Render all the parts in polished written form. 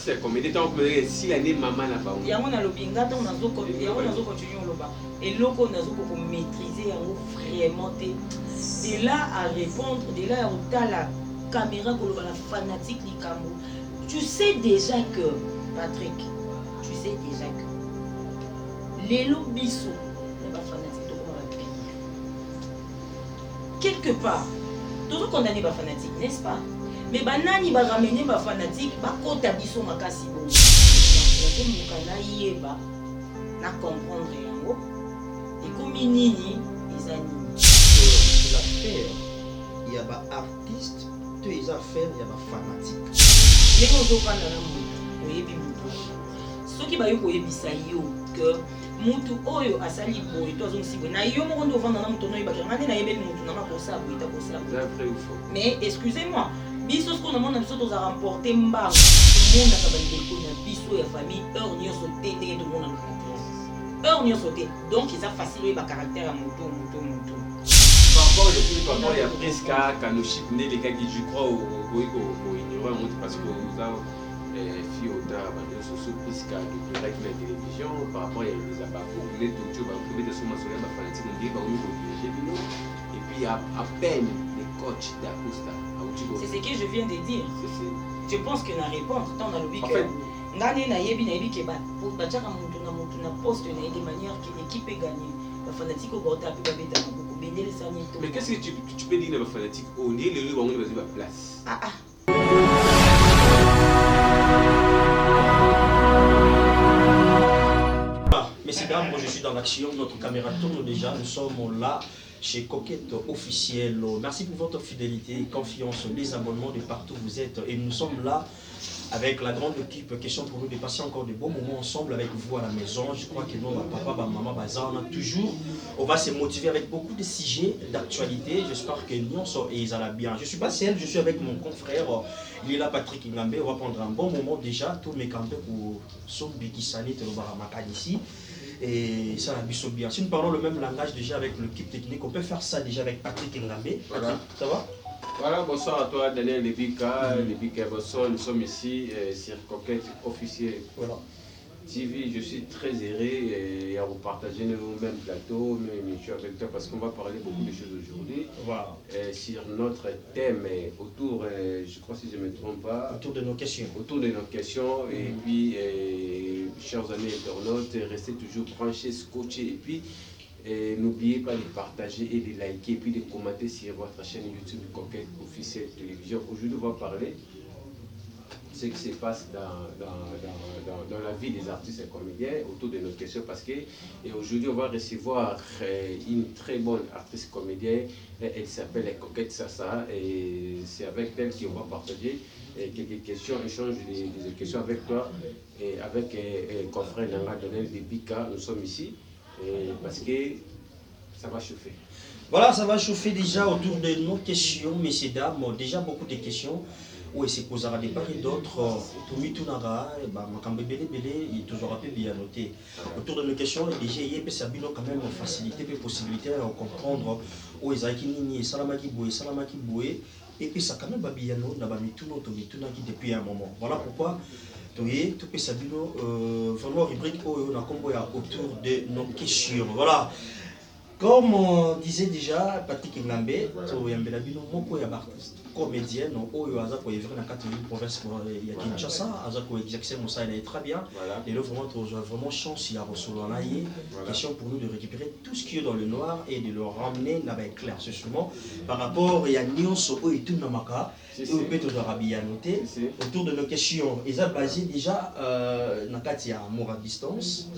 artiste comédien tant que si l'année maman n'a pas. Il y a un lobinga tant on a continué au loba et loko on a pour maîtriser vraiment de là à répondre de là à la caméra pour la fanatique likambo. Tu sais déjà que Patrick, tu sais déjà que les lobbies n'est pas fanatique de comment on va payer. Quelque part, toujours condamné par fanatique, n'est-ce pas? Mais banani va ramener ma fanatique, ba kota biso makasi bo. Donc mukana yeba na comprendre yango. Et comme nini ezani. L'affaire, il y a ba artiste, tu les affaires, il y a ba fanatique. Les gens sont pas dans la mutu, oyebi mutu. Ceux qui ba yo koyebisa yo que mutu oyo asali boy to azongi sibo na yo moko ndo vanda na mutu no yeba ngane na yebeli mutu na makosa boy ta kosa. Vrai ou faux? Mais excusez-moi. Biso ce qu'on a biso tous a remporté mba tout le monde a kabali na biso ya famille heure nyo sauté ndenge tout le monde a heure nyo sauté donc ils a facile ba caractère à moto. Par rapport il y a presque Kanoship né les gars qui je crois au ignorer parce que vous avez fait autant de sociaux presque de la télévision par rapport il y a beaucoup les docteurs va trouver des sommes sur la fanatique on dit va au niveau de et puis à peine les coachs d'Acosta. C'est ce que je viens de dire. Je pense que la réponse, tant dans le but que Ngane na yebi ke ba pour bachaka mutu na poste na de manière que l'équipe est gagnée. La fanatique au bota peut pas beta beaucoup bénir ça ni tout. Mais qu'est-ce que tu peux dire la fanatique on est le on va dire place. Messieurs, dames, moi je suis dans l'action, notre caméra tourne déjà, nous sommes là chez Coquette Officiel. Merci pour votre fidélité et confiance, les abonnements de partout où vous êtes. Et nous sommes là avec la grande équipe. Question pour nous de passer encore de beaux moments ensemble avec vous à la maison. Je crois que nous, papa, maman, baza, on a toujours, on va se motiver avec beaucoup de sujets d'actualité. J'espère que nous sommes bien. Je ne suis pas seul, je suis avec mon confrère. Il est là, Patrick Ngambé. On va prendre un bon moment déjà. Tous mes campés pour Sombikisani, Telobaramaka ici. Et ça a bien. Si nous parlons le même langage déjà avec l'équipe technique, on peut faire ça déjà avec Patrick Ngambé. Voilà. Ça va? Voilà, bonsoir à toi Daniel Lebika. Lebika, bonsoir, nous sommes ici sur Coquette Officiel. Voilà. TV, je suis très heureux à vous partager le même plateau, même émission avec toi parce qu'on va parler beaucoup de choses aujourd'hui. Voilà. Sur notre thème autour, je crois si je ne me trompe pas, autour de nos questions. Autour de nos questions et puis, chers amis internautes, restez toujours branchés, scotchés et puis n'oubliez pas de partager et de liker et puis de commenter sur votre chaîne YouTube Coquette Officiel Télévision. Aujourd'hui, on va parler ce qui se passe dans la vie des artistes et comédiens autour de nos questions parce que aujourd'hui on va recevoir une très bonne artiste comédienne, elle s'appelle Coquette Sassa et c'est avec elle qu'on va partager quelques questions, échange des questions avec toi et avec confrère Nanga Daniel Lebika. Nous sommes ici parce que ça va chauffer. Voilà, ça va chauffer déjà autour de nos questions, messieurs, dames, déjà beaucoup de questions. Oui, c'est posé à des part et d'autres. Il est toujours un peu bien noté. Autour de nos questions, déjà, il y a quand même facilité, possibilité de comprendre où ils ont été Salamaki Boué, et puis ça quand même bien noté depuis un moment. Voilà pourquoi. Tout peut s'abîmer vraiment rubrique autour de nos questions. Voilà. Comme on disait déjà, Patrick Ngambé, comédien, province de Kinshasa, très bien. Et là, vraiment chance, il y a question pour nous de récupérer tout ce qui est dans le noir et de le ramener là-bas clair. C'est sûrement par rapport à Nyonso et tout Namaka, autour de nos questions. Ils ont basé déjà Nakati à amour à distance.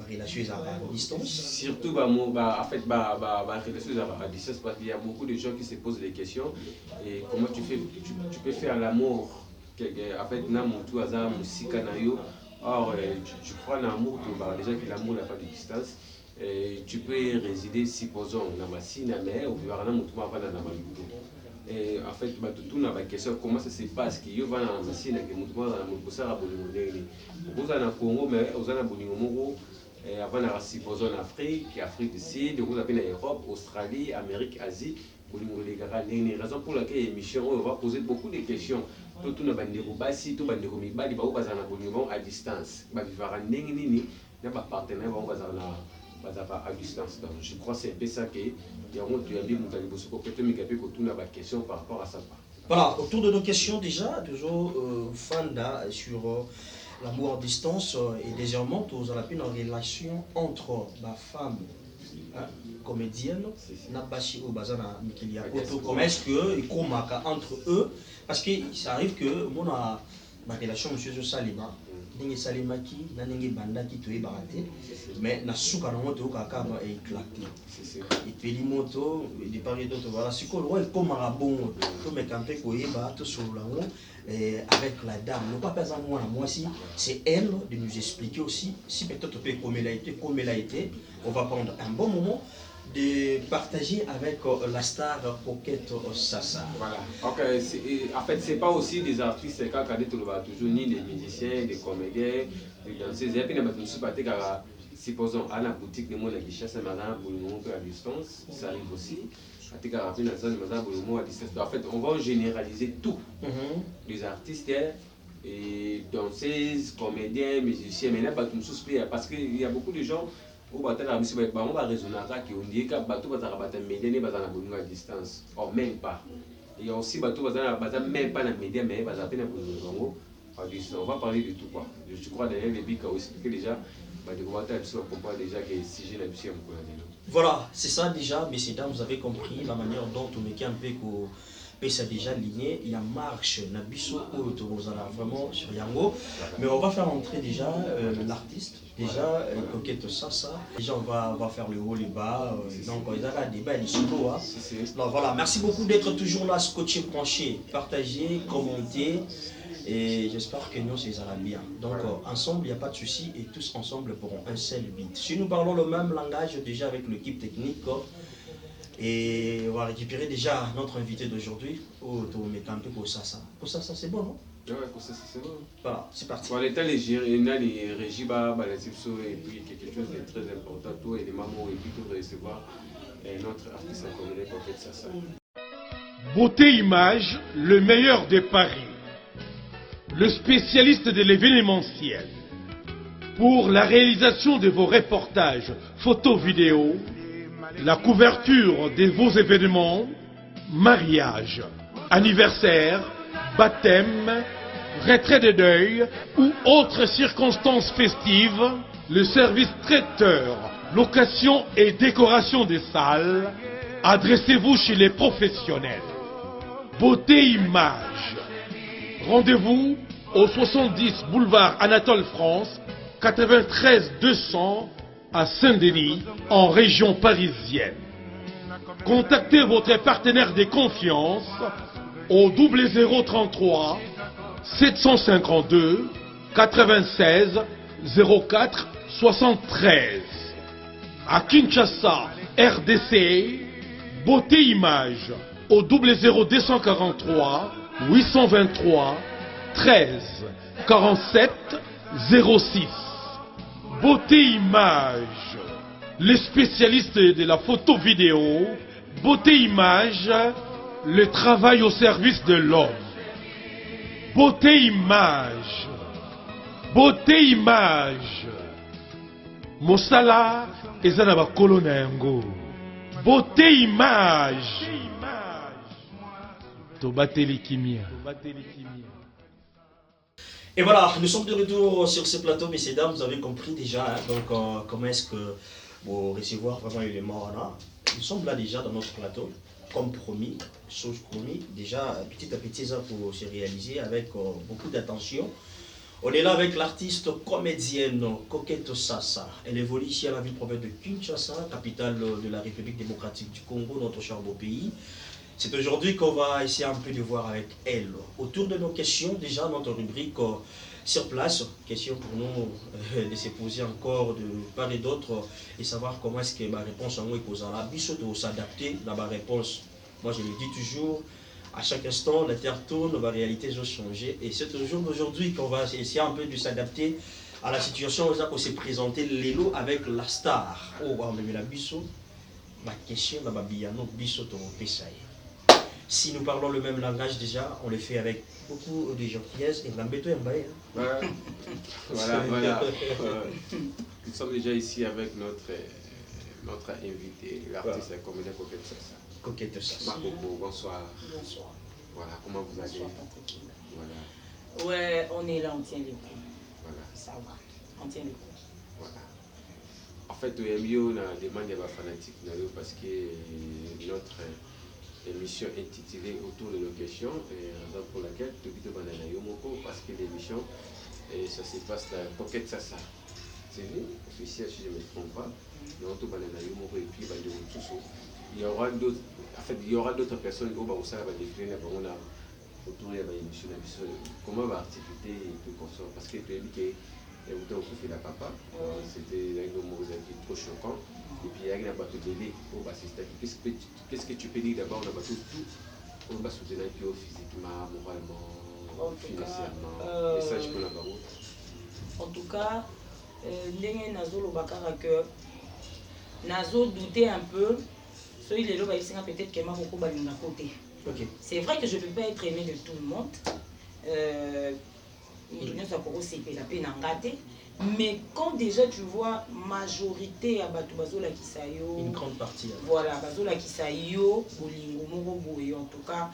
Relation à distance. Surtout, en fait, relation à distance parce qu'il y a beaucoup de gens qui se posent des questions. Et comment tu peux faire l'amour en fait, tout hasard, musique, or, je crois l'amour, les gens qui l'amour n'a pas de distance. Tu peux résider, supposons, dans ma cinéma, ou bien dans et en fait, tout n'a pas question comment ça se passe qu'il y a une machine qui est dans le Congo, mais aux Anabonimoro. Avant de supposer en Afrique, Afrique du Sud, vous avez en Europe, Australie, Amérique, Asie, pour les raisons pour laquelle l'émission on va poser beaucoup de questions. tout na bandeko basi tout bandeko mibali ba bazana bolingo à distance ba vivara ndenge nini na ba partenaire ba bazana à distance. Donc je crois c'est un peu ça que il y a honte ya bien mutali bosoko peut mikape ko tuna ba question par rapport à ça. Voilà, autour de nos questions déjà, toujours Fanda sur l'amour à distance et désirement, tous on a une relation entre la femme comédienne, Nabashi ou Bazana Mikilia, comment est-ce que ils communiquent entre eux, parce que ça arrive que mon ma relation monsieur Salima, ningi Salima qui, ningi Banda qui tué baraté, mais na souka na moto kaka ba éclaté. Et puis les motos, des paris d'autres voilà, c'est quoi le comme bon, comme campé koyeba tout sur là avec la dame. Ne pas perdre moi aussi, c'est elle de nous expliquer aussi si peut-être comme elle a été, on va prendre un bon moment de partager avec la star Coquette Sassa. Voilà. Okay. En fait, c'est pas aussi des artistes quand toujours ni des musiciens, des comédiens, des danseuses. Et puis, supposons à la boutique de mon guichet, madame pour le à distance, ça arrive aussi. En fait, on va généraliser tout. Les artistes et danseuses, comédiens, musiciens, mais là, pas tout parce qu'il y a beaucoup de gens. On va raisonner on dit que bateau va médias à distance. Or même pas. Il y a aussi bateau même pas la média mais à distance. On va parler de tout quoi. Je crois d'ailleurs les bics a expliqué déjà. Déjà que si j'ai l'habitude voilà, c'est ça déjà, messieurs dames, vous avez compris la manière dont on est un peu ça déjà aligné, il y a marche, Nabiso vraiment sur Yango, mais on va faire entrer déjà l'artiste, déjà Coquette Sassa, déjà on va faire le haut, les bas, donc il y a des débat, les solo. Donc voilà, merci beaucoup d'être toujours là, scotché, branché, partagé, commenté, et j'espère que nous c'est bien. Donc ensemble, il n'y a pas de souci, et tous ensemble pourront un seul beat. Si nous parlons le même langage déjà avec l'équipe technique, et on va récupérer déjà notre invité d'aujourd'hui, pour Sassa. Pour Sassa, c'est bon, non? Ouais, pour Sassa, c'est bon. Voilà, c'est parti. Pour l'état, les régies, et puis quelque chose de très important, tout et les mamans, et puis tout recevoir notre artiste en communauté pour faire Sassa. Beauté Image, le meilleur de Paris. Le spécialiste de l'événementiel. Pour la réalisation de vos reportages, photos, vidéos, la couverture de vos événements, mariage, anniversaire, baptême, retrait de deuil ou autres circonstances festives, le service traiteur, location et décoration des salles, adressez-vous chez les professionnels. Beauté Image. Rendez-vous au 70 boulevard Anatole France, 93 200 à Saint-Denis, en région parisienne. Contactez votre partenaire de confiance au 0033 752 96 04 73. À Kinshasa, RDC, Beauté Image au 00243 823 13 47 06. Beauté Image, les spécialistes de la photo vidéo. Beauté Image, le travail au service de l'homme. Beauté Image, Beauté Image. Mosala ezana ba kolona yango. Beauté Image. Tobateli kimia. Et voilà, nous sommes de retour sur ce plateau, messieurs dames, vous avez compris déjà, hein, donc comment est-ce que vous recevoir vraiment l'élément là. Nous sommes là déjà dans notre plateau, comme promis, chose promis, déjà petit à petit ça pour se réaliser avec beaucoup d'attention. On est là avec l'artiste comédienne Coquette Sassa. Elle évolue ici à la ville-province de Kinshasa, capitale de la République démocratique du Congo, notre cher beau pays. C'est aujourd'hui qu'on va essayer un peu de voir avec elle. Autour de nos questions, déjà notre rubrique sur place, question pour nous de se poser encore de part et d'autre et savoir comment est-ce que ma réponse en moi est posée. La biche de s'adapter dans ma réponse. Moi je le dis toujours, à chaque instant la terre tourne, ma réalité va changer et c'est au jour d'aujourd'hui qu'on va essayer un peu de s'adapter à la situation où on s'est présenté l'élo avec la star. Oh, on a mis la biche. Ma question, la biano biche de Pessaï. Si nous parlons le même langage déjà, on le fait avec beaucoup de gentillesse et l'ambeto et mbaye. Voilà. Nous sommes déjà ici avec notre invité, l'artiste comédien Coquette Sassa. Coquette Sassa. Makoko, bonsoir. Bonsoir. Voilà, comment vous allez? Bonsoir, Patrick. Voilà. Ouais, on est là, on tient les coups. Voilà. Ça va, on tient les coups. Voilà. En fait, on a demandé à la fanatique parce que notre émission intitulée Autour de nos questions, raison pour laquelle tout le monde parce que l'émission, ça se passe à Coquette Sassa. C'est nous, officiel si je ne me trompe pas. Et puis, il y aura d'autres, en fait, il y aura d'autres personnes qui vont décrire autour de l'émission. Comment va activité et tout comme ça? Parce que tu as dit que vous avez fait la papa, c'était un mot trop choquant. Et puis il y a un bateau de lait au bassiste. Qu'est-ce que tu peux dire d'abord? On a battu tout. On va soutenir physiquement, moralement, financièrement. Message pour la barre. En tout cas, ndenge nazolobaka que nazo douter un peu. Celui de l'eau, peut-être que ma beaucoup balinga côté. C'est vrai que je ne peux pas être aimé de tout le monde. Mais quand déjà tu vois majorité à Batubazola Kisayo, une grande partie. Voilà, Bazola Kisayo, Bolingo Moroboy, en tout cas,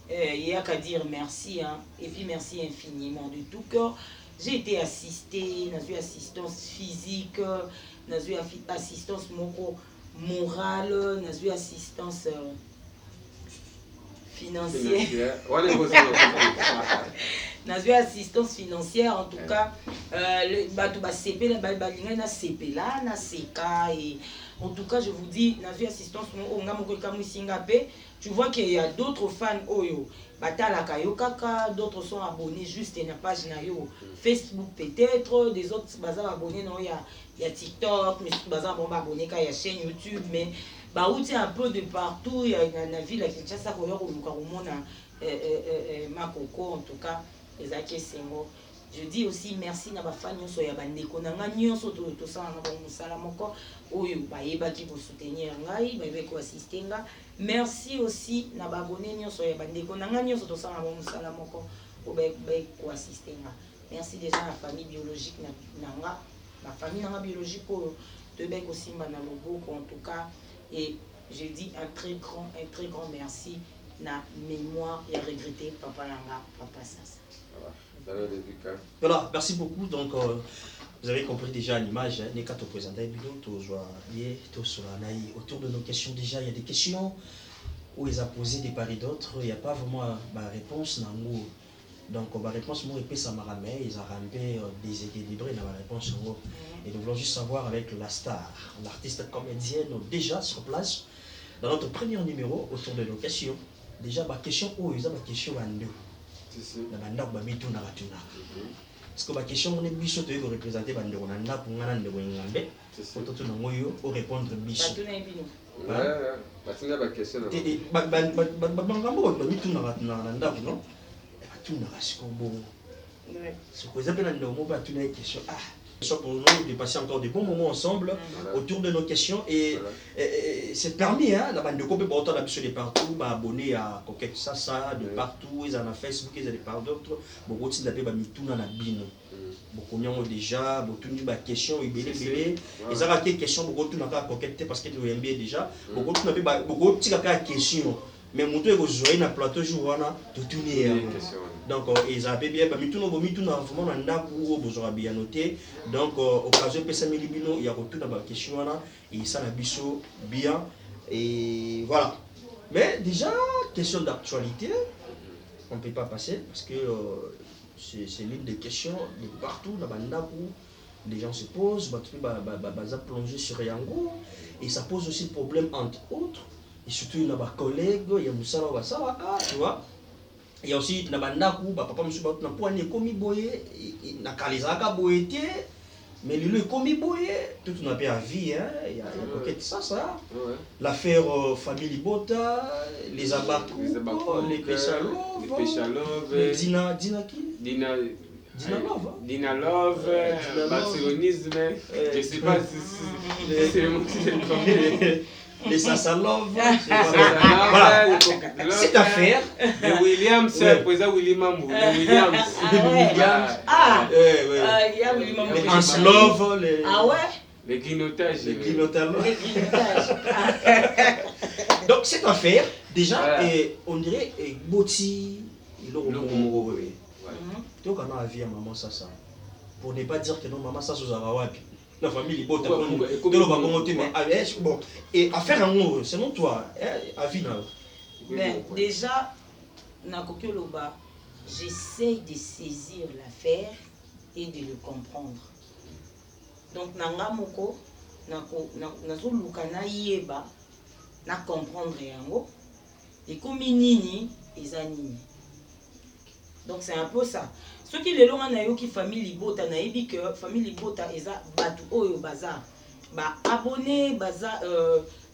il y a qu'à dire merci, hein, et puis merci infiniment de tout cœur. J'ai été assistée, j'ai eu assistance physique, j'ai eu assistance morale, j'ai eu assistance financière. N'a eu assistance financière, en tout cas, en tout cas, je vous dis, n'a eu assistance, tu vois qu'il y a d'autres fans, d'autres sont abonnés juste à la page Facebook peut-être, des autres abonnés, il y a TikTok, mais abonnés à la chaîne YouTube, mais un peu de partout, il y a une ville à Kinshasa, Makoko, en tout cas. Je dis aussi merci à ma famille, merci aussi à ma merci déjà à la famille biologique, ma famille biologique, en tout cas, et je dis un très grand merci na mémoire et à regretter papa Langa, papa Sassa. Voilà, merci beaucoup. Donc, vous avez compris déjà l'image. Autour de nos questions, déjà, il y a des questions où ils ont posé des paris d'autres. Il n'y a pas vraiment ma réponse. Donc, ma réponse, moi, ça m'a ramené. Ils ont ramené déséquilibré dans ma réponse. Et nous voulons juste savoir avec la star, l'artiste comédienne, déjà sur place, dans notre premier numéro, autour de nos questions. Déjà, ma question, ils ont ma question à nous. Parce que ma question, on est bichot de représenter Bandoranda pour Nanda pour Ngambé. Pour tout le monde, répondre bichot. Pour nous de passer encore des bons moments ensemble autour de nos questions et c'est permis hein, la bande de copie pour autant d'habitude de partout, abonné à Coquette Sassa de partout, ils en ont Facebook, ils en ont par d'autres, beaucoup de la tout dans la bino. Beaucoup de déjà, beaucoup de questions, ils ont des questions, beaucoup de Coquette parce que nous aimons déjà, beaucoup de questions. Mais mon tour est na plateau jour tout tourner donc ils avaient bien vraiment besoin bien noté donc occasion pesa milibino il y a retour dans la question et ça la biso bien et voilà mais déjà question d'actualité on peut pas passer parce que c'est l'une des questions de partout là bas les gens se posent plonger sur Yango et ça pose aussi problème entre autres. Et surtout, il y a des collègues, il y a des tu vois. Il y a aussi des papa monsieur na poigné comme boyé, na kalizaka boyé, mais lui comme boyé, tout on a bien vie hein, il y a Coquette Sassa. L'affaire famille Bota, les abakou, les Péchalov, les Dina qui Dina Love, barcelonisme, je sais pas si c'est le mot que j'ai les Sassalov, Voilà. cette affaire. Le Williams, président William le Williams. Il y a William Les Anslov, les... Ah ouais. Les grignotages. Les grignotages. Les grignotages. Donc cette affaire, déjà, Voilà. on dirait Boti, il oui. Donc on a vu à maman ça. Pour ne pas dire que non, maman ça sous Arawapi. La famille est bonne. Bon, et affaire en haut, c'est non toi, avis là. Mais déjà, Nakokoloba, j'essaye de saisir l'affaire et de le comprendre. Donc, Nangamoko, Nazolukana Yeba, na comprendre yango, et comme nini, ezanini. Donc, c'est un peu ça. Ce qui est long, qui famille Libota, naïbi que famille Libota, eza batu oyo bazar. Bah, abonné, baza,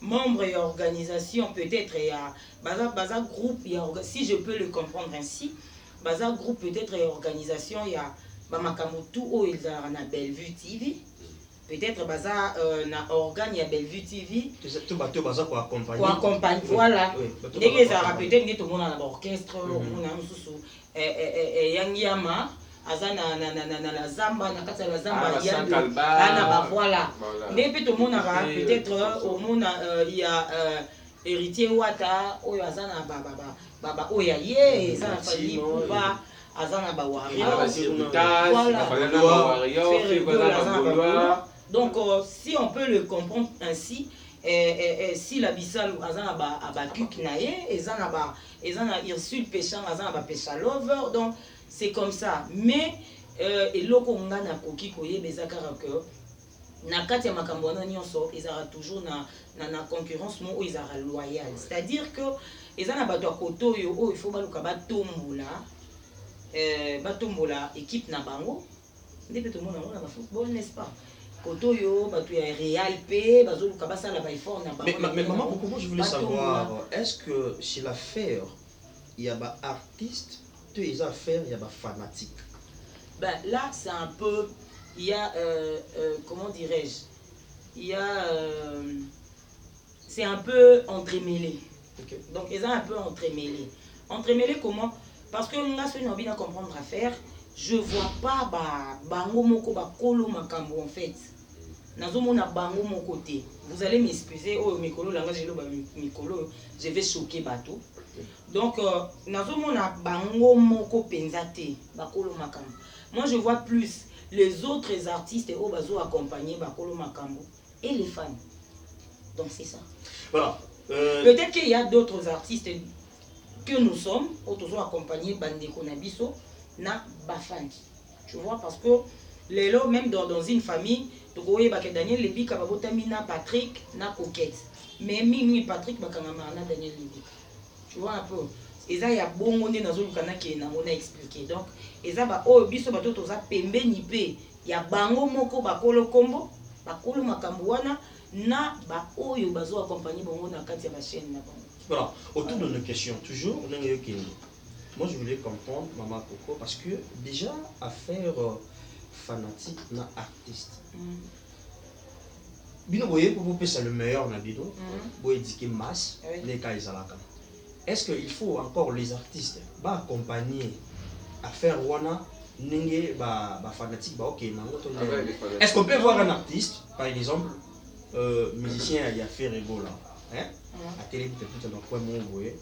membre et organisation, peut-être, et baza groupe, si je peux le comprendre ainsi, baza groupe, peut-être, et organisation, il y a Bamakamutu, oh, ils ont na Bellevue TV. Peut-être baza na organe ya Bellevue TV. Tout bateau baza pour accompagner. Pour accompagner, voilà. Dès que ça peut-être tout le monde a l'orchestre, on a un sous Yangiama. Azana na zamba na kata la zamba na voilà. Depuis tout le monde a peut-être au monde il y a héritier Wata oyo azana baba oya ye azana fali ba azana ba warrior voilà. Donc si on peut le comprendre ainsi si la bisal azana ba abakuk naye ezana Ursule péchant azana ba pécha lover donc c'est comme ça, mais et loko nga na koki koye bezakara que na kati ya makambo wana nyonso ezara toujours na concurrence mo ezara loyal, c'est-à-dire que ezana bato ya koto yo il faut baluka batombola équipe na bango ndé tout le monde na football n'est-ce pas koto yo bato ya Real P bazoluka basala ba effort na bango. Mais maman, pourquoi je voulais savoir, est-ce que chez l'affaire il y a ba artiste les affaires, il y a des fanatiques. Ben, là, c'est un peu, il y a, comment dirais-je, il y a, c'est un peu entremêlé. Okay. Donc, ils ont un peu entremêlé. Entremêlé comment? Parce que là, si on a bien à comprendre l'affaire, je ne vois pas bango moko kolo makambo en fait. Nazomona bango mon côté. Vous allez m'excuser, oh mikolo langage mikolo, je vais choquer bateau. Donc, nazomona bango moko penzate bakolo makambo. Moi, je vois plus les autres artistes au bazo accompagner bakolo makambo et les fans. Donc, c'est ça. Voilà. Peut-être qu'il y a d'autres artistes que nous sommes, autour accompagnés bandeko nabiso na bafan. Tu vois, parce que les lots, même dans une famille, tu vois, Daniel Lebika babotami na Patrick na Coquette. Mais Mimi Patrick bakangama na Daniel Lebika. Tu vois un peu. Et ça, il y a bon monde dans le canal qui est expliqué. Donc, et ça, oh, biso bato toza pembe nipe. Il y a bango moko bakolo kombo, bakolo makambuana, na ba oyo bazo accompagner bongo na kati ya ba chaîne na bango. Voilà. Autour de nos questions, toujours, moi je voulais comprendre, Maman Coco, parce que déjà, affaire fanatique na artiste. Bino boye pour vous c'est le meilleur na bido, boye dike masse, les cas izalaka. Est-ce qu'il faut encore les artistes accompagner à faire wana nenge ba fanatique ba ok nango. Est-ce qu'on peut voir un artiste par exemple musicien il a fait Rego là hein à télé peut-être dans quoi mon boye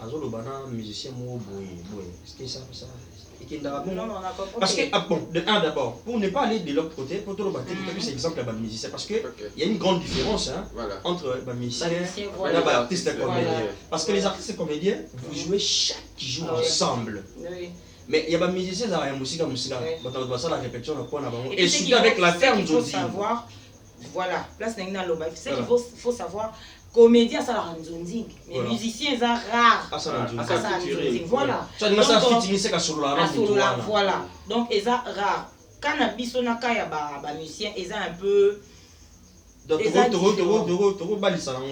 azolo bana musicien mo boye est-ce que ça et non, parce que bon d'abord pour ne pas aller de l'autre côté pour tout le battre c'est exemple à musicien parce que il y a une grande différence hein, entre musicien et artiste et comédien parce que les artistes et comédiens vous jouez chaque jour ensemble. Mais il y a des musiciens qui ont la musique la répétition et surtout avec la ferme il faut savoir voilà place nengna loba c'est qu'il faut savoir comédien ça la ranzonzing mais musicien ça rare voilà voilà donc ils ça rare quand na biso na ka ya ba musicien ils un peu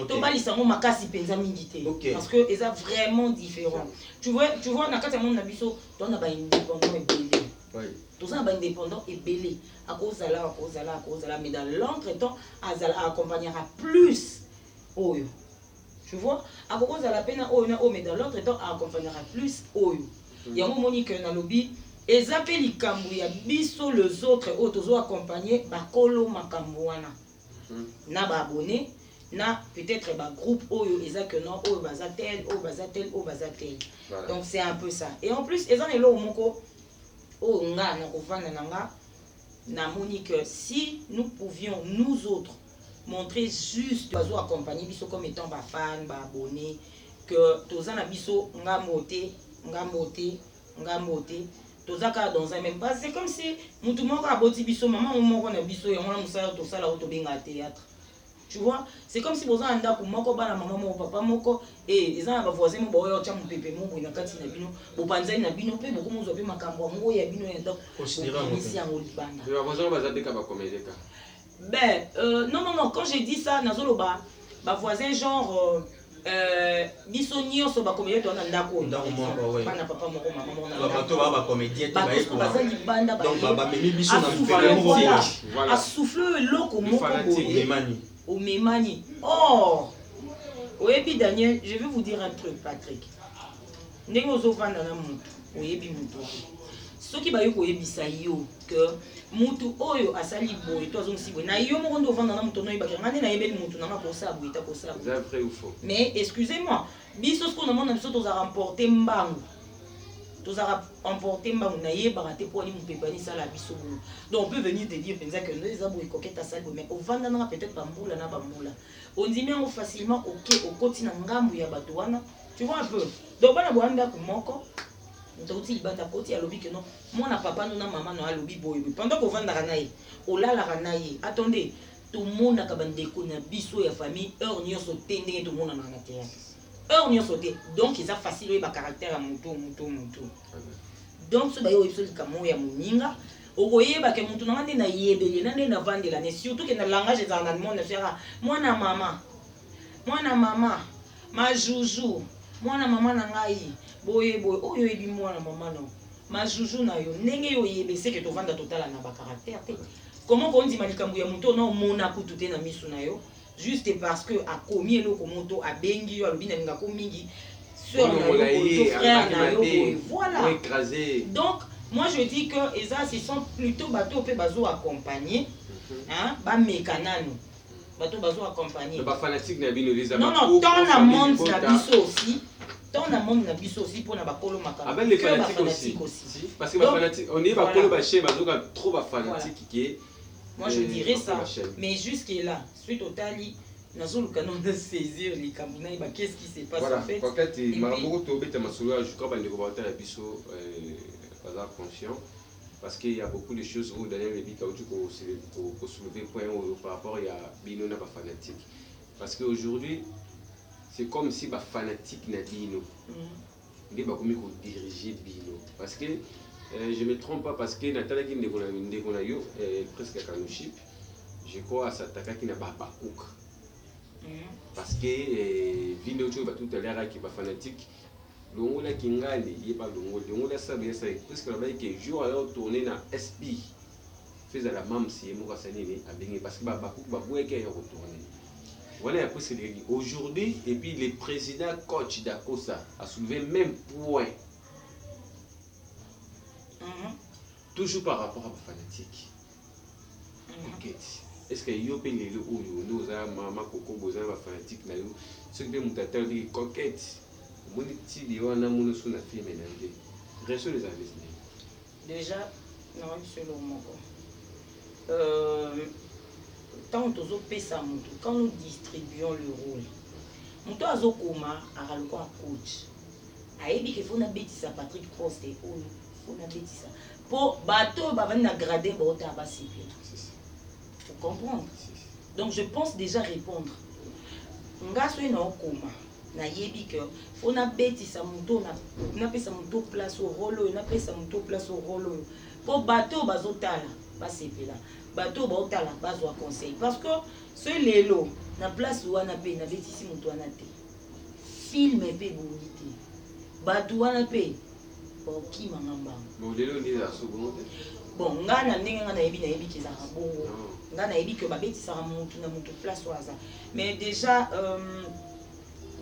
tobalisango makasi penza mingi te parce que ils sont vraiment différents tu vois na kati ya monde na biso to na ba indépendant ebele tout ça ba indépendant ebele akozala mais dans l'entretemps azala accompagnera plus oyo. Tu vois, à cause de la peine oyo, mais dans l'autre temps, accompagnera plus oyo. Il y a un moment que dans le lobby, et zappé les cambouya, biso les autres, autres accompagnés, bakolo makambuana. Na ba abonné, na peut-être ba groupe oyo, ezak non, oyo bazatel, oyo bazatel, oyo bazatel. Donc c'est un peu ça. Et en plus, ezan elo moko, oyo nga na kovana nanga, na monique, si nous pouvions nous autres montrer juste bazo accompagner biso comme étant ba fan, ba abonné, que tozana biso nga moté, tozaka dans un même pas. C'est comme si mutu moko aboti biso maman moko na biso ya mwana musala to sala auto benga théâtre. Tu vois, c'est comme si boza anda ko moko bana maman moko papa moko et les gens ba voisin mo boyo cha mpepe mo na kati na bino bo panzani na bino pe boko mo zo pe makambo ngo ya bino ya ndako considérant ici en Olibanda. Les voisins ba zabeka ba comédie ka. Ben non, quand j'ai dit ça nazolo ba voisin genre biso nyonso ba comédien to na ndako bana papa moko maman moko na bato ba comédien te ba eko ba libanda ba donc ba memi biso na mpele moko a souffler loko moko memani au memani. Oh oyebi Daniel, je vais vous dire un truc Patrick. Ndenge ozovanda na mutu oyebi mutu soki ba yo koyebisa yo que mutu oyo asali boye to azongisi boye na yo moko ndo vanda na mutu noyeba ke ngane na yebeli mutu na makosa boye ta kosa. C'est vrai ou faux? Mais excusez-moi, biso ce qu'on a mona biso toza remporter mbangu. Toza remporter mbangu na yeba te po ni mupepani sala biso boye. Donc on peut venir te dire penza que les aboye coquette asali boye mais au vanda na peut-être pas mbula na ba mbula. On dit bien facilement OK au koti na ngambu ya bato wana. Tu vois un peu. Donc bana boanda ku moko ndoti ibata koti alobi que non mona papa no na maman no alobi boye pendant qu'on vanda ranaye olala ranaye attendez tout monde a kabandeko na biso ya famille heure nyonso tendenge tout monde na théâtre heure nyonso te donc ils a facile ba caractère à mutu donc ce bayo ebiso likamo ya moninga okoyeba ke mutu na ngande na yebeli na nde na vandela ne surtout que na langage za na monde fera mwana mama ma joujou mwana mama na ngai boye oyo ebi mwana mama no ma joujou na yo ndenge yo yebe c'est que to vanda totala na ba caractère te. Comment on dit malikambu ya muto non mona kutu na misu na yo juste parce que a commis eloko moto a bengi yo alobi na linga ko mingi sur na yo frère na yo voilà donc moi je dis que eza ce sont plutôt bateau pe bazo accompagner hein ba mekanano bateau bazo accompagner ba fanatique na bino les non tant na monde na biso aussi tant na monde na biso aussi pour na bakolo makambo ah ben les fanatiques aussi parce que ba fanatique on est bakolo ba chez bazoka trop ba fanatique qui moi je dirais ça, mais jusqu'à là, suite au tali, nous avons le canon de saisir les Camerounais, qu'est-ce qui se passe voilà, en fait. Voilà, quand il m'a beaucoup tombé dans ma soirée, je crois que les commentaires épisodes pas conscient, parce qu'il y a beaucoup de choses où Daniel Lévy pour soulever point par rapport à Bino n'a pas fanatique. Parce qu'aujourd'hui, c'est comme si les fanatiques n'a Bino. Il est comme diriger Bino. Parce que je ne me trompe pas parce que Nathalie qui est presque à Kanouchip, je crois à Sataka qui n'a pas Bakouk. Parce que Vino va tout à l'heure qui est fanatique. L'ongola qui gagne, il n'est pas l'ongola. L'ongola ça bien ça. Parce que là il jour alors tourner dans SP. Faisait la même si moi ça n'est à bien parce que Bakouk va voir qu'il y a retourné. Voilà après c'est aujourd'hui et puis le président coach d'Akosa a soulevé même point. Toujours par rapport à ma fanatique. Est-ce que yo pe lelo oyo nous a mama koko boza ma fanatique na yo ce que mutata dit coquette moni ti di wana mono suna film na ndé reço les amis déjà non selon moi tant tozo pesa mutu quand nous distribuons le rôle mutu azokoma akaloko a coach ayebi ke fona betisa Patrick Poste oyo fona betisa pour bateau va venir grader pour faut comprendre donc je pense déjà répondre ngaso ina okoma na yebi que faut na betisa muto na pesa muto place au rôle na pesa muto place au rôle pour bateau bazotala basepela bateau bazotala bazwa conseil parce que ce lelo na place wana pe na betisi muto wana te film pe bonité bateau wana pe qui m'a bon, les gens disent à ce moment bon nga na ndenge nga nayebi kezaka bongo nga nayebi ke babetisaka mutu na mutu place waza mais déjà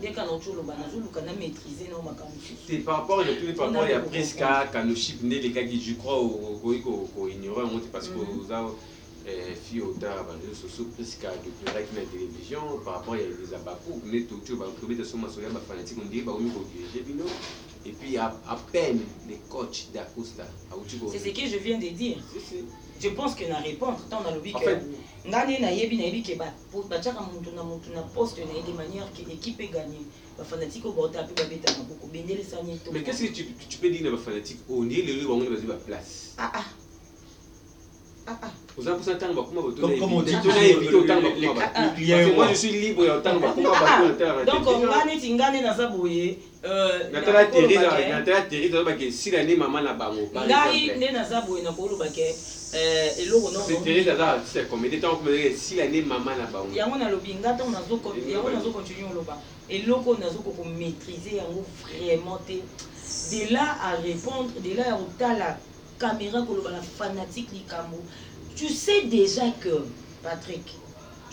dès qu'on a toujours le banazou le canal maîtrisé non ma c'est par rapport à tous les par rapport il y a presque quand le chip né les gars qui je crois au ignorer parce que vous avez filles au tard les sociaux presque depuis la télévision par rapport il y a des abakou mais tout tu vas trouver de son masoya ma fanatique on dit bah on va diriger bino et puis à peine les coachs d'Acosta c'est ce que je viens de dire je pense que na répondre tant on a le but que ngane na yebi ke ba tchaka mutu na poste na de manière que l'équipe est gagnée ba fanatique au bota pe ba beta na beaucoup bendele sanye to mais qu'est-ce que tu peux dire na ba fanatique on est le on va ba place vous avez pour temps comme on dit moi je suis libre autant donc ngane na zaboye natala Teresa ba ke si l'année maman na bango ngai ne na zaboye na ko lo ba ke eloko non c'est Teresa ça c'est comme des temps comme si l'année maman na bango yango na lobinga to na zo continuer lo ba eloko na zo ko maîtriser yango vraiment de là à répondre de là à la caméra ko lo ba la fanatique likambo. Tu sais déjà que, Patrick,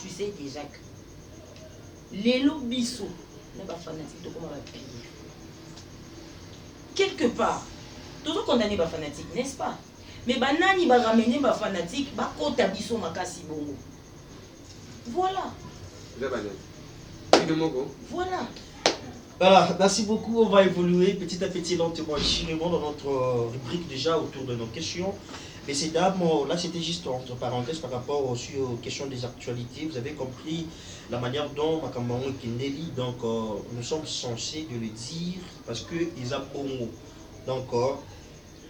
tu sais déjà que les lobbies n'est pas fanatique de comment on va payer. Quelque part, tout le condamné pas fanatique, n'est-ce pas? Mais banani va ramener pas fanatique, ba kota biso makasi bongo. Voilà. Voilà. Voilà, merci beaucoup. On va évoluer petit à petit lentement chirement dans notre rubrique déjà autour de nos questions. Messieurs, dames, là c'était juste entre parenthèses par rapport aux questions des actualités. Vous avez compris la manière dont Makambango est Nelly. Donc nous sommes censés de le dire parce qu'ils ont bon. Donc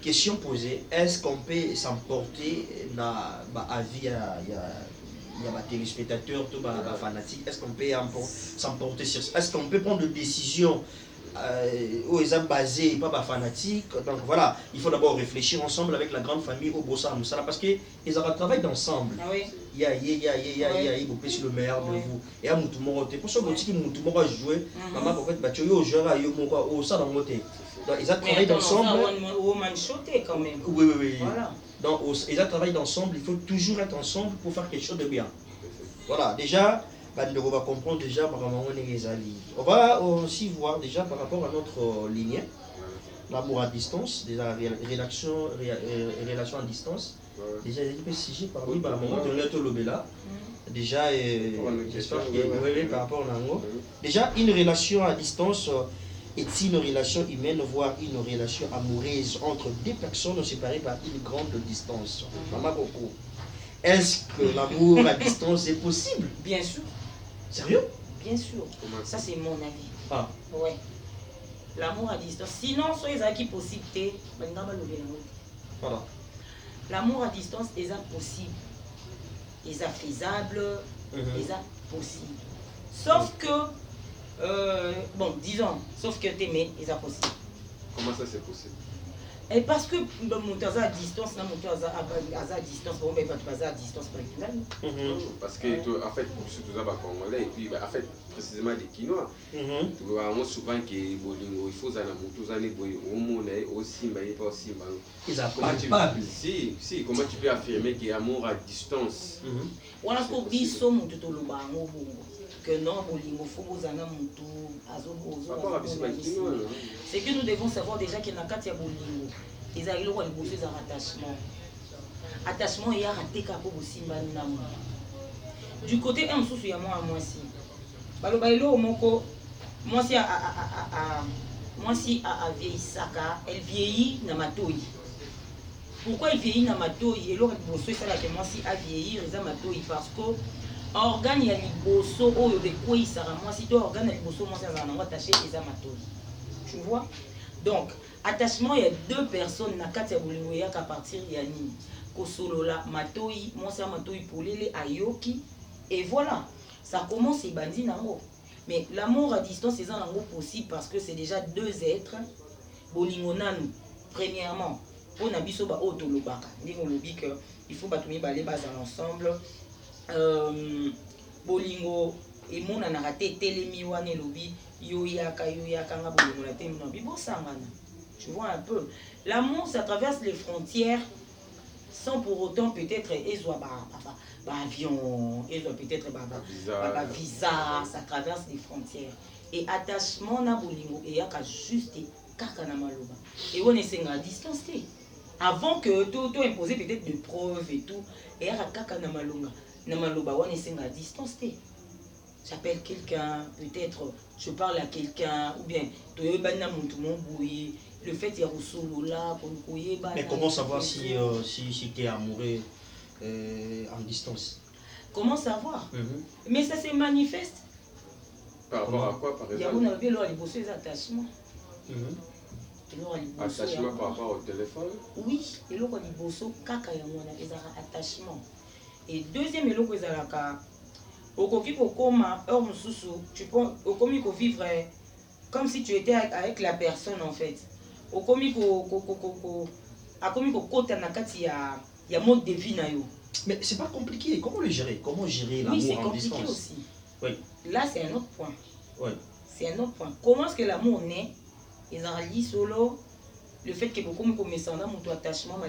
question posée, est-ce qu'on peut s'emporter à vie il y a des téléspectateurs, tout les fanatiques, est-ce qu'on peut s'emporter sur ça? Est-ce qu'on peut prendre des décisions où ils sont basés, pas fanatiques? Donc voilà, il faut d'abord réfléchir ensemble avec la grande famille au Bossa Moussala parce qu'ils travaillent ensemble. Il y a le maire de vous. Et il y a Moutoumoro. Pour ça, que Moutoumoro a joué, maman, pour fait, il y a au ça dans le côté. Donc ils travaillent ensemble. Oui. Voilà. Donc ils travaillent ensemble, il faut toujours être ensemble pour faire quelque chose de bien. Voilà, déjà. On va comprendre déjà par rapport on va aussi voir déjà par rapport à notre lignée, l'amour à distance, déjà relation à distance. Déjà il y a des sujets par rapport à notre lobela. Déjà j'espère que par rapport à l'ango. Déjà une relation à distance est une relation humaine, voire une relation amoureuse entre deux personnes séparées par une grande distance. Est-ce que l'amour à distance est possible? Bien sûr. Sérieux? Bien sûr. Ça, c'est mon avis. Ah. Ouais. L'amour à distance. Sinon, soyez qui possible. Voilà. L'amour à distance est possible. Il est faisable. Il est possible. Sauf que, bon, disons, sauf que t'aimes, il est possible. Comment ça, c'est possible? Et parce que mon à distance, à distance, bon, mais pas à distance par exemple. Parce que en fait, surtout ça, congolais et puis en fait précisément des Quinois. Tu vois souvent que il faut ça na années au monde aussi mais pas aussi si comment tu peux affirmer qu'il y a amour à distance? On a pour biso mutu to lubango bongo que non bolingo faut bozana mutu c'est que nous devons savoir déjà qu'il y a kati ya bolingo ezali lo li bozo za attachement ya rateka po bosimba namu du côté un sous ya moi si baloba elo moko moi si a vieillissaka elle vieillit na matoi. Pourquoi il vieillit na matoi? Et l'autre bosso ça là que moi si a vieillir ils a matoi parce que organe ya liboso oyo de quoi il sera moi si toi organe ya liboso moi ça na attaché ils a matoi. Tu vois? Donc attachement il y a deux personnes na kati ya bolingo ya ka partir ya nini ko solola matoi moi ça matoi polele ayoki et voilà ça commence et bandi nango. Mais l'amour à distance c'est un amour possible parce que c'est déjà deux êtres bolingo nanu premièrement on a biso ba otolobaka ndingo lobi que il faut batumi balé base ensemble bolingo et mon na raté telemi wane lobi yo yaka nga bolingo la temi no bi bosangana. Tu vois un peu l'amour ça traverse les frontières sans pour autant peut-être avion, peut-être visa, ça traverse les frontières. Et attachement na bolingo et yaka juste kaka na maloba. Et on est à distance. Avant que tout imposer peut-être des preuves et tout, et yaka kaka na maloba, on est à distance. J'appelle quelqu'un, peut-être je parle à quelqu'un, ou bien le fait qu'il y a là, mais comment savoir si tu es amoureux en distance? Comment savoir? Mais ça se manifeste. Par rapport à quoi, par exemple? Il y a des attachements. Attachement par rapport au téléphone? Oui, il y a des attachements. Et deuxième, il y a tu peux vivre comme si tu étais avec la personne en fait. Mode de vie. Mais c'est pas compliqué. Comment le gérer? Comment gérer l'amour en distance? Oui, c'est compliqué aussi. Oui. Là, c'est un autre point. Oui. C'est un autre point. Comment est-ce que l'amour naît? Ils ont dit solo le fait que beaucoup de attachement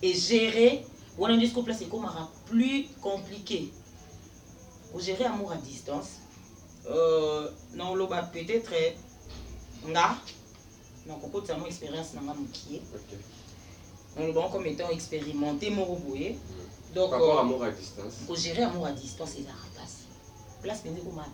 et gérer, on a dit que c'est comme plus compliqué. Pour gérer l'amour à distance, non, peut-être donc on peut mon expérience dans mon comme étant expérimenté mon donc par rapport à l'amour à distance, pour gérer l'amour à distance c'est la place mais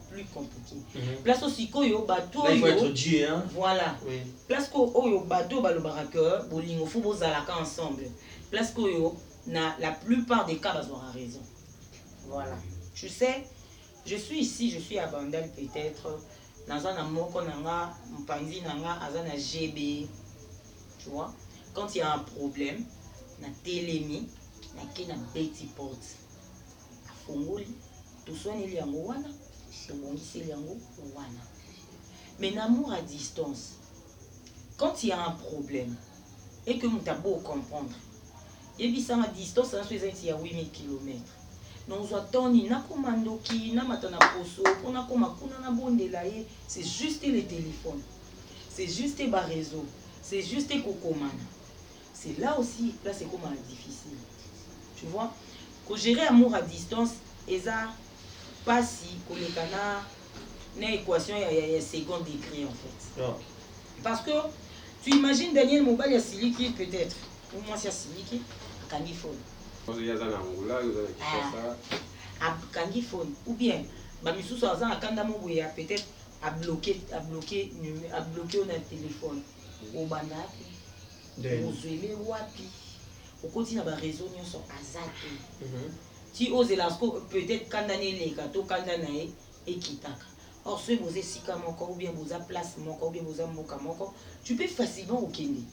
plus compliqué place aussi koyo bateau là il faut être Dieu hein voilà oui. Place koyo bateau balobaka bolingo faut bozalaka ensemble place koyo na la plupart des cas bazora raison voilà tu sais je suis ici je suis à Bandal peut-être dans un amour qu'on a mpanzi nanga azana GB tu vois quand il y a un problème na télémi na kena beti porte afongoli tout soin il y a wana c'est bon c'est yango wana mais l'amour à distance quand il y a un problème et que nous beau comprendre et puis ça à distance ça fait il y a 8000 km nous attendons na komandoki na matana poso pona koma kuna na bondela ye c'est juste le téléphone c'est juste le réseau c'est juste kokomana c'est là aussi là c'est comme difficile tu vois que gérer amour à distance et ça pas si kolekana na équation il y a second degré en fait parce que tu imagines Daniel Mobali a siliki peut-être ou moi c'est siliki kanifone ou bien bamisusu aza na kanda mo boya peut-être à bloquer on a téléphone au banaki ozwele wapi okoti na ba réseau nyonso azaki ti ozelansko peut-être kanda neleka to kanda na e ekitaka or ce vous esika moko ou bien vous a place moko ou bien vous a mboka moko tu peux facilement okende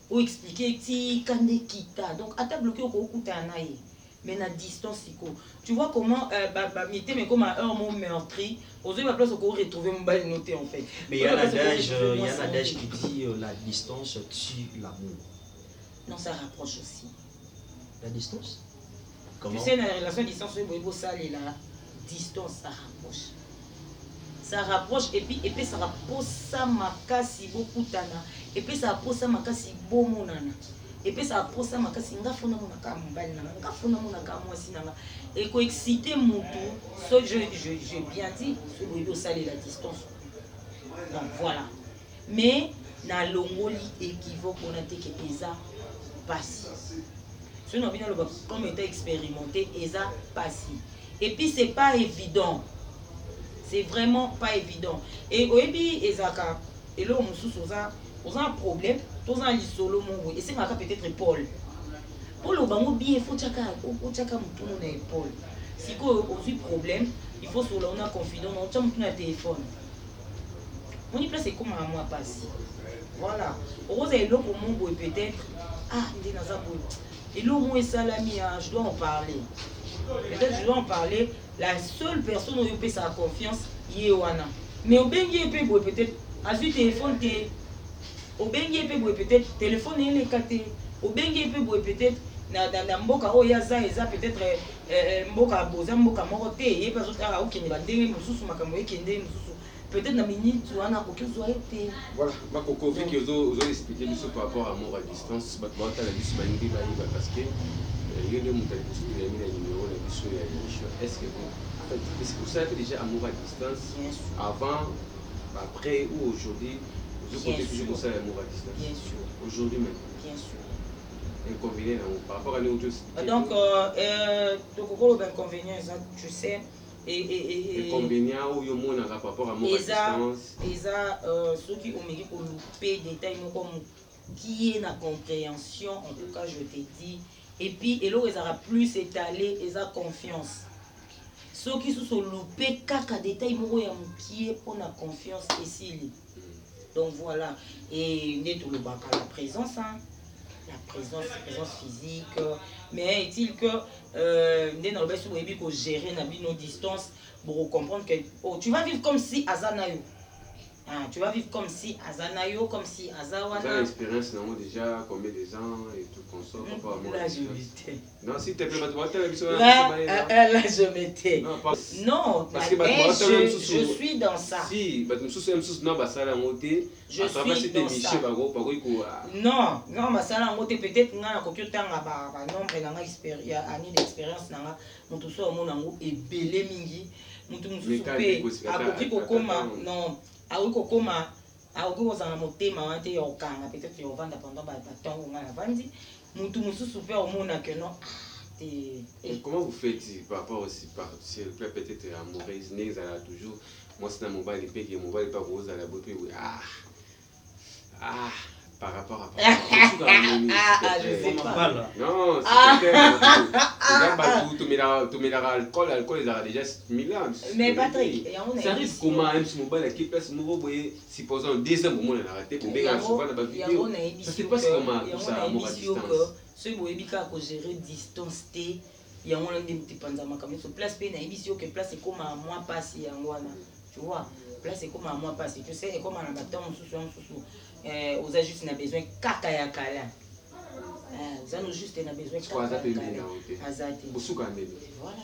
ou expliquer ti kande kita donc ata bloqué au kuta na ye mais à distance tu vois comment mais comme un mot meurtri aujourd'hui ma place au retrouver mon bail noté en fait mais il y a un adage qui dit la distance tue l'amour. Non, ça rapproche aussi la distance. Comment? Tu sais dans la relation distance ça la distance ça rapproche et puis ça rapproche ça makasi beaucoup tana et puis ça rapproche ça makasi beau monana et puis ça rapproche ça makasi ngafona monaka mbali na ngafona monaka mwasi nanga et ko exciter mutu so je bien dit ce boyo ça la distance donc voilà mais na longoli équivoque on a été que eza passe ce non bien le comme état expérimenté eza passe et puis c'est pas évident. C'est vraiment pas évident. Et au début, Ezaka, et là, on a un problème, on a un solo, et c'est peut-être Paul. Paul, on a bien, il faut que Paul. Si on a un problème, il faut que on a confident, on a un téléphone. On y place comme à moi passe. Voilà. On a l'eau pour mon boy peut-être. Ah, il est dans un boy. Et l'eau, moi, salami, je dois en parler. Peut-être je dois en parler. La seule personne où il peut sa confiance, il est Wana. Mais au Bengi peut-être, à ce téléphone, au Bengi peut-être, téléphone il est caté. Au Bengi peut-être, na mboka o yaza eza peut-être mboka boza mboka morote et parce que ok ne bandenge mususu makambo ekende mususu peut-être na minute wana koki ozwa ye te. Voilà, Makoko, vu que vous avez expliqué par rapport à amour à distance, parce que il y a des montagnes qui ont mis le numéro de l'émission. Est-ce que vous savez déjà amour à distance avant, après ou aujourd'hui? Vous comptez toujours pour ça l'amour à distance? Bien sûr. Aujourd'hui même? Bien sûr. Inconvénient par rapport à l'autre. Donc, le inconvénient, tu sais, inconvénient ou il y a par rapport à amour à distance. Et ça, ceux qui ont mis pour louper des détails, qui est la compréhension, en tout cas, je t'ai dit. Et puis, ils aura plus étalé, ils ont confiance. Ceux qui sont loupés, caca détail, qui est pour la confiance ici. Donc voilà. Et n'est tout le bac à la présence, hein. La présence physique. Mais est-il que nous avons gérer nos distances pour comprendre que tu vas vivre comme si Azanayo. Ah, tu vas vivre comme si Azanayo, comme si Azawana. Tu as l'expérience déjà, combien de ans et tout comme ça? Là, je m'étais. Non, s'il te plaît, tu vas là, je m'étais. Non, parce que je suis dans ça. Si, je suis dans ça. Non, non, peut-être que nombre d'expérience, et belé mingi. Non. Comment vous faites par rapport aussi s'il vous plaît peut-être amoureuse toujours moi c'est dans mon mobile et mobile pas rose à la beauté par rapport à je sais pas. Non, c'est tu alcool ils ont déjà stimulant. Mais Patrick, ça arrive comment un mobile qui place supposons 2 ans pour moi on a raté pour bien souvent dans la vidéo. Ça se passe comment ça amour à distance. Ceux qui ont géré distance T, il y a un petit panzama comme ça. Place P, que place c'est comme à moi passer tu vois. Place c'est comme à moi passer. Tu sais, comme à la bataille, aux ajustes, on a besoin de caca et kala. Vous avez juste besoin de caca et kala. Azate. Voilà.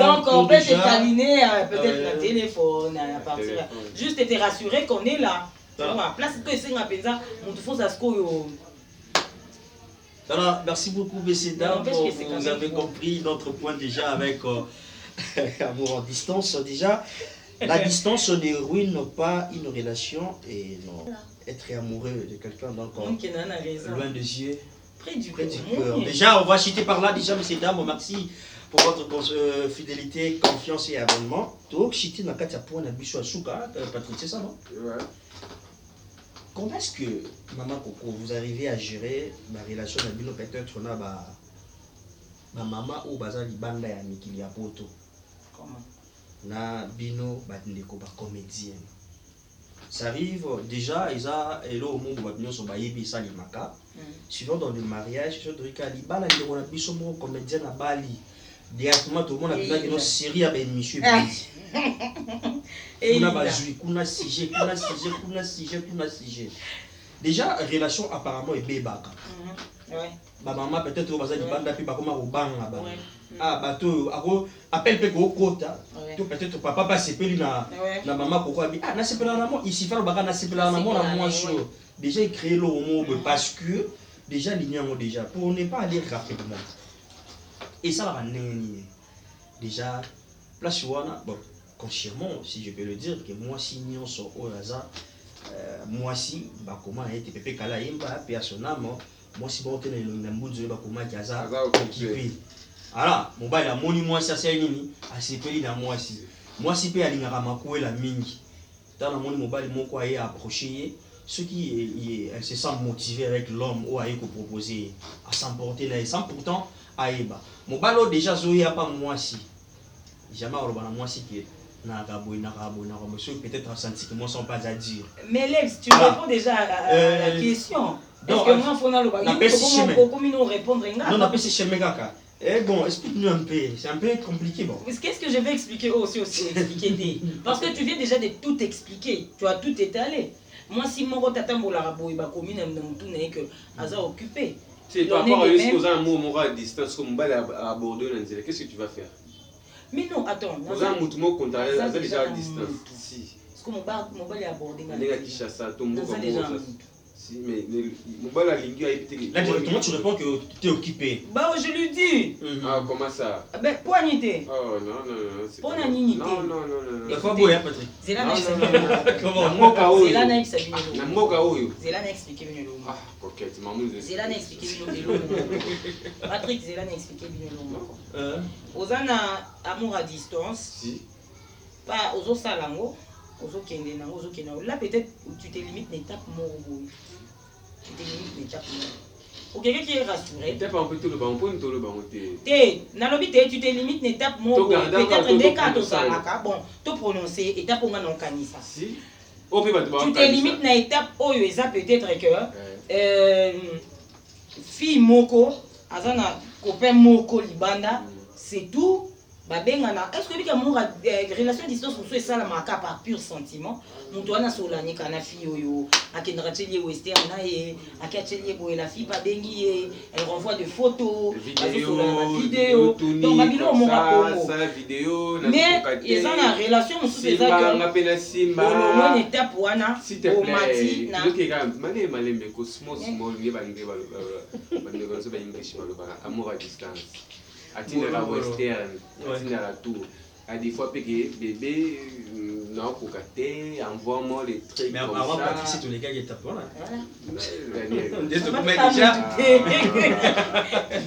Donc on peut se câliner peut-être le téléphone à partir. Juste te rassurer qu'on est là. Place que c'est un péza, mon faut ça alors, merci beaucoup, messieurs dames. Vous avez compris notre point déjà avec amour en distance. Déjà, la distance ne ruine pas une relation et non, être amoureux de quelqu'un, donc loin des yeux, près du cœur. Déjà, on va chuter par là. Déjà, messieurs dames, merci pour votre fidélité, confiance et abonnement. Donc, chuter dans le point d'abus à Souka, Patrick, c'est ça, non? Ouais. Comment est-ce que, Maman Coco, vous arrivez à gérer la relation avec Bino? Peut-être on a ma maman ou baza libanda ya mikili ya poto. Comment? Na Bino batindeko ba comédienne. Ça arrive déjà, ils a hello mon babino so bayebi ça limaka. Souvent dans le mariage, je dirais que libala ndeko na biso mo comédienne na Bali. Directement tout le monde a vu une série avec monsieur Bili. Kuna sujet. Déjà, relation apparemment est bébaka. Ma maman peut-être au bazar du banda puis pas comment au banga. Ah bateau appelle pe go kota. Tout peut-être papa pas sepeli na maman pourquoi ah na sepela na moi ici faire baka na sepela na moi na moi chaud. Déjà il crée le mot parce que déjà l'ignorant déjà pour ne pas aller rapidement. Et ça va neni. Déjà place wana bon consciemment, si je peux le dire, que moi si nous sommes au hasard, moi si, bah comment être pépé kala imba, personnellement, moi si bon tenir le nambuzo bah comment qui hasard occupé. Alors, mon bail la moni moi ça c'est nini, à se peli dans moi si peut aller à makou la mingi. Dans la moni mon bail mon quoi est approché, ceux qui elle se sent motivé avec l'homme ou à y proposer à s'emporter là et sans pourtant aïba. Mon bail déjà zoé a pas moi si. Jamais on va moi si que peut-être un sentiment sont pas à dire. Mais Lex, tu réponds déjà à la question. Est-ce que moi, comment répondre? Non, on appelle ce chemin kaka. Eh bon, explique-nous un peu. C'est un peu compliqué, bon. Qu'est-ce que je vais expliquer aussi expliquer parce que tu viens déjà de tout expliquer. Tu as tout étalé. Moi, si mon tata mbola rabo iba commune tout n'est que Aza occupé. C'est par rapport à un mot moral à distance comme balle à Bordeaux, qu'est-ce que tu vas faire? Mais non, attends. Vous avez un mouton contre elle, déjà à distance. Si. Parce que mon bal est abordé. Il y a qui chasse ça, ton mot déjà. Si, mais mon bal a lingue a été. Là, directement, tu réponds que tu es occupé. Bah, je lui dis. Ah, comment ça? Ben, poignité. Oh, non. Pour la nignité. Non. Il faut boire, Patrick. Zélana a expliqué. Zélana a expliqué. Ah, coquette, maman. Zélana a expliqué. Patrick, Zélana a expliqué. Ozana amour à distance. Si. Pas aux salango. Là, peut-être tu te limites l'étape mort. Tu te limites l'étape mort. Pour quelqu'un qui est rassuré. Tu pas un peu tout le banc, on peut le banc. Tu te limites l'étape mort. Peut-être des cas de salaka. Bon, tu prononces étape où on a kanisa. Si. Tu te limites l'étape où peut-être que fille moko, azana copain moko libanda, c'est tout. Est-ce que les relations à distance sont ça la marque par pur sentiment? Mon toit n'a solani kana fille yo, à qui n'ratelier western et à qui atelier boy la fille pas bengi, elle renvoie des photos, vidéo, donc babilo mon rapport. Mais ils ont la relation on sous ça que au moins étape wana au mati na. Malé cosmos small ni balingue amour à distance. Atina la western, atina la tour. À des fois, bébé, non, cocaté, envoie-moi les trucs. Mais comme avant, ça. Patrick, c'est tous les gars qui étaient là.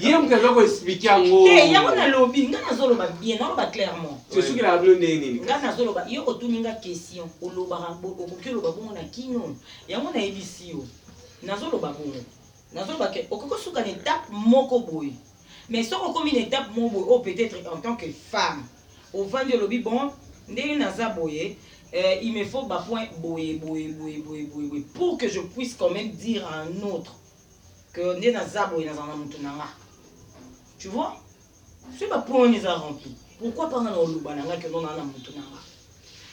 Il y a un gars qui va expliquer en gros. Il y a un lobby, il y a un lobby bien, on va clairement. C'est sûr qu'il a blonde. Il y a un lobby, il y a une question. Au lobarambo, au bouquet lobabo, on a qui non? Il y a un édition. Nazo lobabo. Nazo lobabo. Au coco sous une étape moko boy. Mais si on comme une étape moko, peut-être en tant que femme. Au vent de lobby, bon, il me faut un point pour que je puisse quand même dire à un autre que tu vois, ce pas point les a rempli. Pourquoi pas dans le bananga que l'on a un moutonanga?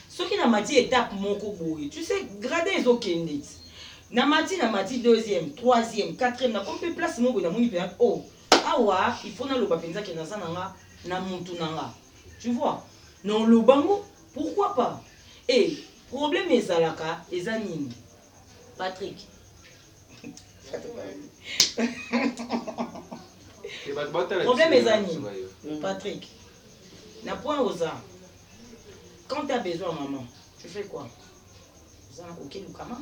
Ce qui n'a pas dit étape moko boye, tu sais, grader les okendit. Na mati deuxième, troisième, quatrième, na comme place mon boye na moni pe oh, awa, il faut na lo bapenza ke na sananga na moutonanga. Tu vois? Non, le bango, pourquoi pas? Et problème est Zalaka, et Zanine. Patrick. Problème est Zanine. Patrick. N'a point aux arts. Quand tu as besoin, maman, tu fais quoi? Ok, le maman.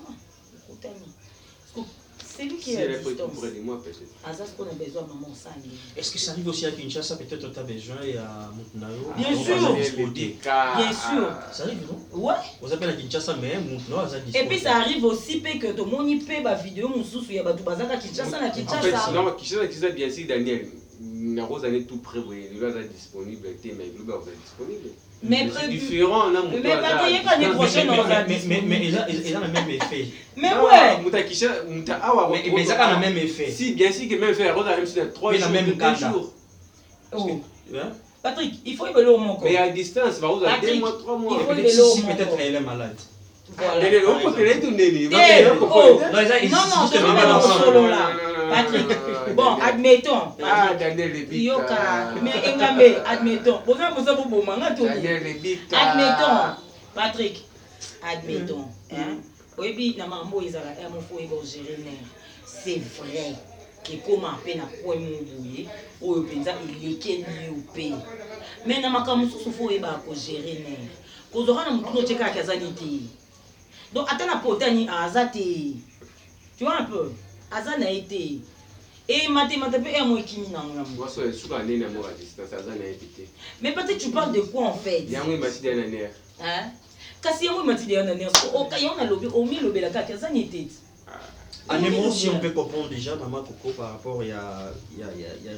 C'est lui qui est à distance. On a besoin de maman sans. Est-ce que ça arrive aussi à Kinshasa? Peut-être tu as besoin et à Moutnayo? Bien sûr. Bien sûr. Ça arrive, non? Ouais. Vous appelez à Kinshasa, mais Moutnayo, ça et puis ça arrive aussi que tout le monde y fait des vidéos, il y a des bazar à Kinshasa. En fait, sinon, Kinshasa, bien sûr, Daniel, il y a des tout prêt, il est disponible, mais il est disponible. Mais c'est différent, là, mais pas qu'il y ait pas des prochaines mais ils ont le même effet. Mais ouais. Mais ça a le même effet. Si, bien sûr que même faire même si 3 jours. Oh. Patrick, il faut y aller au mon corps. Mais à distance, va vous avez 2 mois, 3 mois. Si peut-être elle est malade. Voilà. Patrick, bon, admettons. Ah, Daniel Lebika. Mais Engambe, admettons. Admettons, Patrick, admettons. Oui, c'est vrai que comme à peine à quoi il est mais na makamu faut gérer. Donc, attends la potanie à Azate. Tu vois un peu? Azan a été. Et mathématiques, et moi qui m'y mais peut-être tu parles de quoi en fait? Il y a un matériel en air. Hein? Kasi yango matériel en air. Au cas où on a lobby, au milieu lobby la carte, Azan était. En émo, si on peut comprendre déjà, maman Coco par rapport, il y a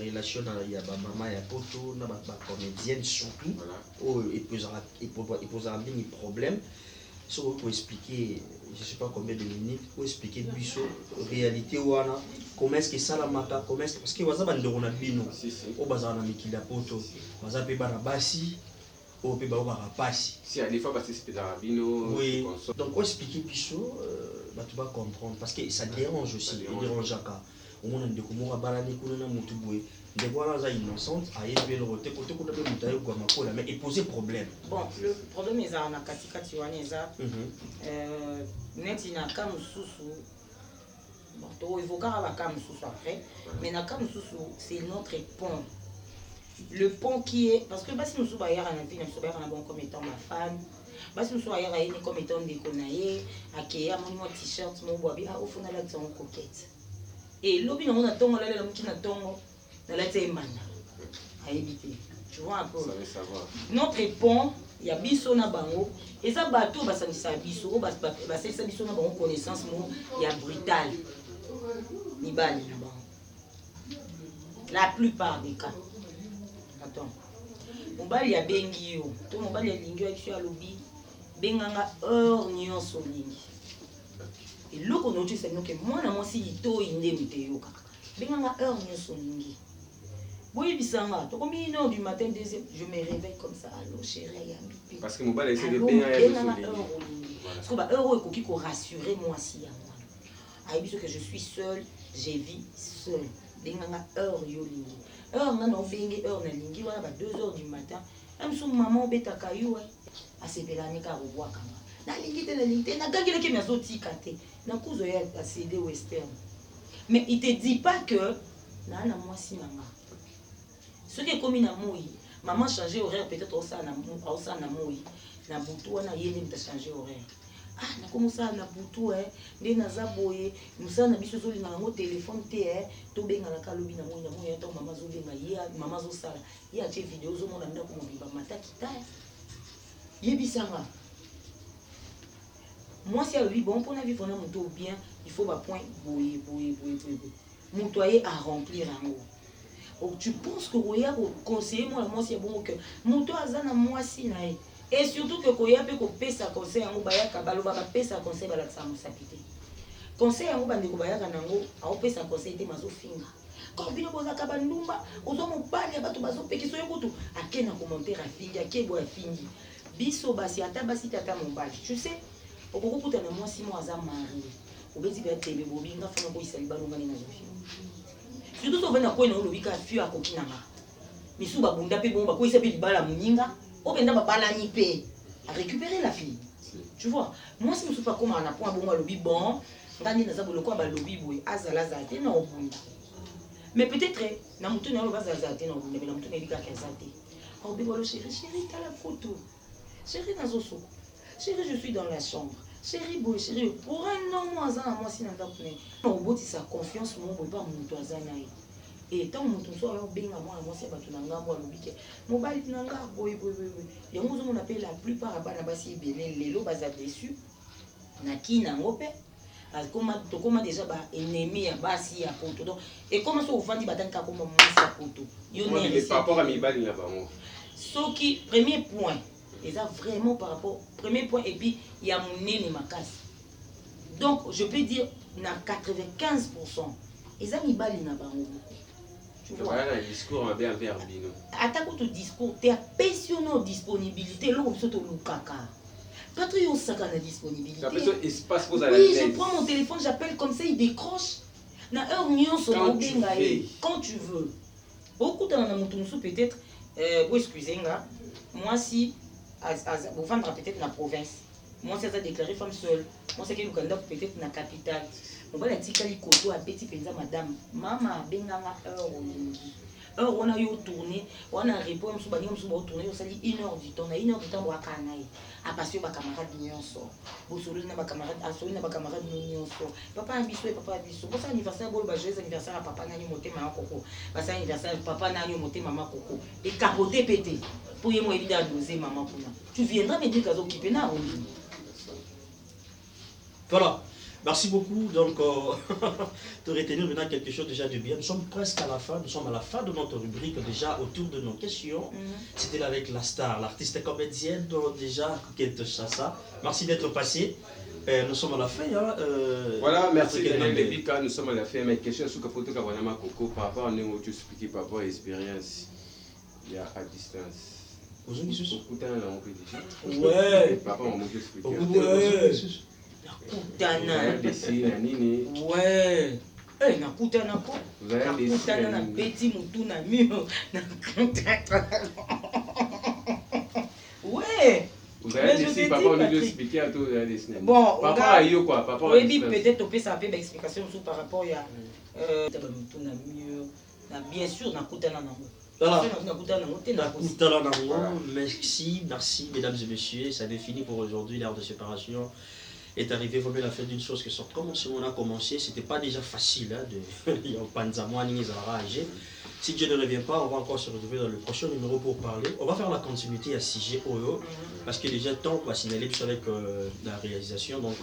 relation, il y a maman, il y a poto, il y a comédienne surtout, il pose un problème. So, pour expliquer, je ne sais pas combien de minutes, pour expliquer la réalité, comment est-ce que ça la mata, comment est-ce que. Parce que vous avez un bino, au bazar na mikila poto, vous avez un basi, au péba au barapasi. Si, à des fois, parce que c'est un bino. Oui. Donc, pour expliquer Bisso, tu vas comprendre, parce que ça dérange aussi, il dérange à on a des comment balani kuna mutu boy des voilà ça innocente a yebé le roté côté kuna be mutayo kwa makola mais il posait problème. Bon, le problème est ça na katikati wana ça net ina kama susu. Bon, to évoquer la kama susu après, mais na kama susu c'est notre pont. Le pont qui est parce que si nous sommes ailleurs en vie, nous sommes ailleurs bon comme étant ma femme. Si nous sommes ailleurs comme étant des connaillés, à qui a mon t-shirt, mon boabi, au fond de la coquette. Et l'objet on a tongo là la moutina tongo dans la témana à éviter. Tu vois un peu. Notre pont, il y a biso na bango et ça bateau ba ça biso ba c'est ça biso na bango connaissance mo il y a brutal. Ni bali na bango. La plupart des cas. Attends. Mobali ya bengi yo. To mobali ya lingi yo sur lobby. Benganga heure nyonso lingi. Et le qu'on a dit c'est que moi na moi si ito inde miteyo kaka. Benganga heure nyonso lingi. Oui bisanga. To combien une heure du matin deuxième je me réveille comme ça. Allô chérie ya. Parce que mobali essaie de benganga heure lingi. Parce que ba heure ko ki ko rassurer moi si ya moi. Aïe que je suis seule, je vis seule. Benganga heure yo lingi. Heure na no bengi heure na lingi wana ba 2 heures du matin. Même son maman beta kayu a sepelani ka revoir kama. Na lingi te na gangile ke mezo tikate. Na kuzo ya CD western. Mais il te dit pas que na moi si nanga. Ce qui est comme na moi, maman changer horaire peut-être au ça na moi. Na butu wana yene mta changer horaire. Ah, na commencé na butu nde naza boye musa na biso zoli na ngo téléphone te to benga na kalobi na moi to mama zo benga ye mama zo sala ye a che vidéo zo mona ndako mo biba mata kita yebisanga moi si alobi bon pour na vivre na moto bien il faut ba point boye motoyer à remplir ngo. Donc tu penses que roya ko conseiller moi si bon que moto azana moi si na et surtout que koya pe ko pesa conseil ngo bayaka baloba ba pesa conseil bala sa musapité conseil ngo bande ko bayaka nango au pesa conseil te mazo finga ko bino boza ka bandumba ozo mo bali bato bazo pekiso yokutu akena commentaire afingi akebo afingi biso basi ata basi tata mon bali tu sais okoko kuta na moi 6 mois za mari obezi ba tebe bobinga fona ko isali balonga ni na zofi surtout so vena ko na lobika fio akokinanga misu babunda pe bomba ko isabi libala muninga obenda babala ni pe à récupérer la fille. Tu vois, moi si je ne suis pas comme un point bon lobby bon, ngani na zabolo ko ba lobby boy azala zate na obunda. Mais peut-être na mutu na lo bazazate na obunda mais na mutu na bika kazate. Oh bébé chérie, t'as la photo. Chérie nazo soko. Chérie, je suis dans la chambre. Chérie boy, chérie, pour un an moi za moi si na ndakune. On boti sa confiance mon boy pas mutu azana. Et tant que tu sois bien à moi c'est pas tout nanga moi lobike mobile nanga boy et on appelle la plupart à banabasi belé lelo baza déçu na ki na ngope comment déjà ba ennemi ya basi ya poto donc et comment so vandi batanka comme moi sa poto yo ne par rapport à mi bali là bas ce qui premier point et ça vraiment par rapport premier point et puis il y a mon nez makasi donc je peux dire na 95% et ça mi bali na bango. Tu vois, un discours un bien verbino. Attaque ton discours, tu es passionné en disponibilité, là on se te loue caca. Quand tu as ça la disponibilité. Oui, je prends mon téléphone, j'appelle comme ça, il décroche. Quand tu veux. Beaucoup dans mon tour peut-être, excusez-moi, moi si, vous vendre peut-être dans la province. Moi c'est ça déclaré femme seule. Moi c'est que l'Ouganda peut-être dans la capitale. On va la tikali koto à petit penza madame. Mama benganga heure on a eu tourné, on a répondu sur bani on se tourner, on s'est dit 1 heure du temps, 1 heure du temps on va canaille. À passer ba camarade nyonso. Bo solo na ba camarade, asoli na ba camarade nyonso. Papa abiso et papa abiso. Bo ça anniversaire bol ba joyeux anniversaire à papa nani motema koko. Ba ça anniversaire papa nani motema maman koko. Et capoter pété. Pour y moi évidemment doser maman pour. Tu viendras me dire kazo kipena on. Voilà, merci beaucoup. Donc, de retenir maintenant quelque chose déjà de bien. Nous sommes presque à la fin, nous sommes à la fin de notre rubrique déjà autour de nos questions. C'était là avec la star, l'artiste comédienne, donc déjà, Coquette Chassa. Merci d'être passé. Nous sommes à la fin. Hein, voilà, merci Daniel Lebika, nous sommes à la fin. Mais question sur Kapoto Kawanama Koko, par rapport à nous, tu expliques par rapport à l'expérience, il y a à distance. Vous avez dit ouais. Papa, on m'a expliqué. Ouais. Eh, nakutana ko. Vous avez des Nakutana na signes. beti mutu na mio. Ouais. Vous Mais avez je des te signes, dis, papa, on nous Patrick. expliquer à tous, vous avez des signes. Bon, Papa gars, a eu quoi? Papa a oui, dit peut-être on peut savoir une explication sur par rapport à mutu na mio. Bien sûr, nakutana nango. Voilà. Nakutana nango te na kosi. Voilà. Merci, mesdames et messieurs. Ça définit pour aujourd'hui l'heure de séparation. Est arrivé vraiment la fin d'une chose que sort. Comme on a commencé, c'était pas déjà facile hein, de Si Dieu ne revient pas, on va encore se retrouver dans le prochain numéro pour parler. On va faire la continuité à CG Oyo parce que déjà temps va signaler plus avec la réalisation. Donc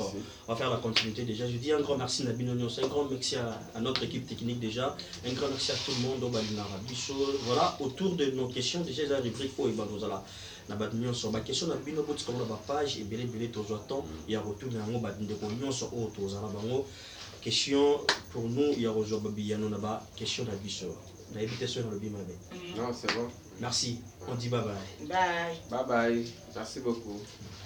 on va faire la continuité déjà. Je dis un grand merci à Nabino Nyonso, un grand merci à notre équipe technique déjà, un grand merci à tout le monde au Balinara Bicho. Voilà, autour de nos questions déjà la rubrique Oyo Banozala. Na badinyo sur ma question na bino boti comme la page et belé tozo temps il y a retour na ngo badinde ko nyonso o toza na bango question pour nous il y a rozo babiyano na ba question na biso na invitation na le bimabe. Non, c'est bon. Merci, on dit bye bye. Bye. Bye bye. Merci beaucoup.